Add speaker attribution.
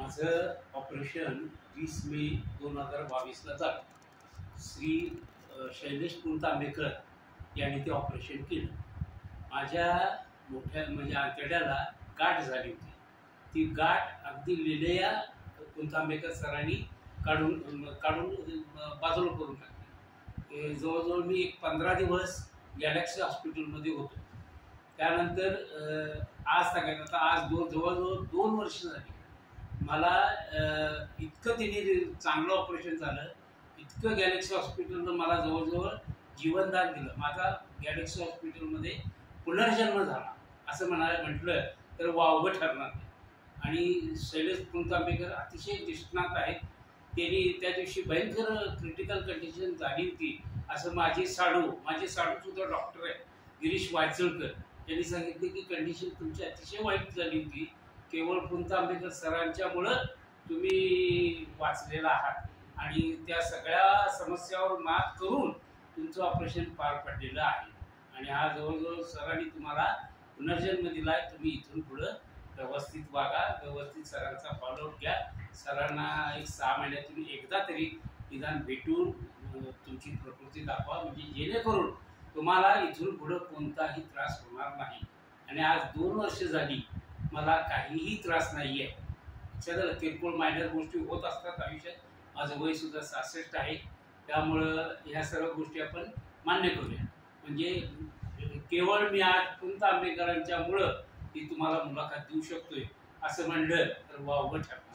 Speaker 1: माझं ऑपरेशन 20 मे 2022ला झालं. श्री शैलेश पुणतांबेकर यांनी ते ऑपरेशन केलं. माझ्या मोठ्या म्हणजे आतड्याला गाठ झाली होती. ती गाठ अगदी लिलया पुणतांबेकर सरांनी काढून बाजूला करून टाकली. जवळजवळ मी 15 दिवस गॅलेक्सी हॉस्पिटलमध्ये होतो. त्यानंतर आज सांगायचं आता आज जवळजवळ 2 वर्ष झाली. मला इतकं तिने चांगलं ऑपरेशन झालं, इतकं गॅलेक्सी हॉस्पिटलनं मला जवळजवळ जीवनदान दिलं. माझा गॅलेक्सी हॉस्पिटलमध्ये पुनर्जन्म झाला असं म्हटलं तर वावगं ठरणार नाही. आणि शैलेश पुणतांबेकर अतिशय निष्णात आहेत. त्यांनी त्या दिवशी भयंकर क्रिटिकल कंडिशन झाली होती असं माझे साडूसुद्धा डॉक्टर आहे गिरीश वायचळकर यांनी सांगितले की कंडिशन तुमची अतिशय वाईट झाली होती. केवळ पुणतांबेकर सरांच्यामुळं तुम्ही वाचलेला आहात आणि त्या सगळ्या समस्यावर मात करून तुमचं ऑपरेशन पार पडलेलं आहे. आणि हा जवळजवळ सरांनी तुम्हाला पुनर्जन्म दिला आहे. तुम्ही इथून पुढं व्यवस्थित वागा, व्यवस्थित सरांचा फॉलोअप घ्या. सरांना एक 6 महिन्यातून एकदा तरी निदान भेटून तुमची प्रकृती दाखवा, म्हणजे जेणेकरून तुम्हाला इथून पुढं कोणताही त्रास होणार नाही. आणि आज 2 वर्ष झाली मला काहीही त्रास नाही आहे. एखाद्या किरकोळ मायनर गोष्टी होत असतात आयुष्यात. माझं वयसुद्धा 66 आहे. त्यामुळं ह्या सर्व गोष्टी आपण मान्य करूया. म्हणजे केवळ मी आज पुणतांबेकरांच्यामुळं ती तुम्हाला मुलाखत देऊ शकतोय असं म्हणलं तर वावगं ठरतं.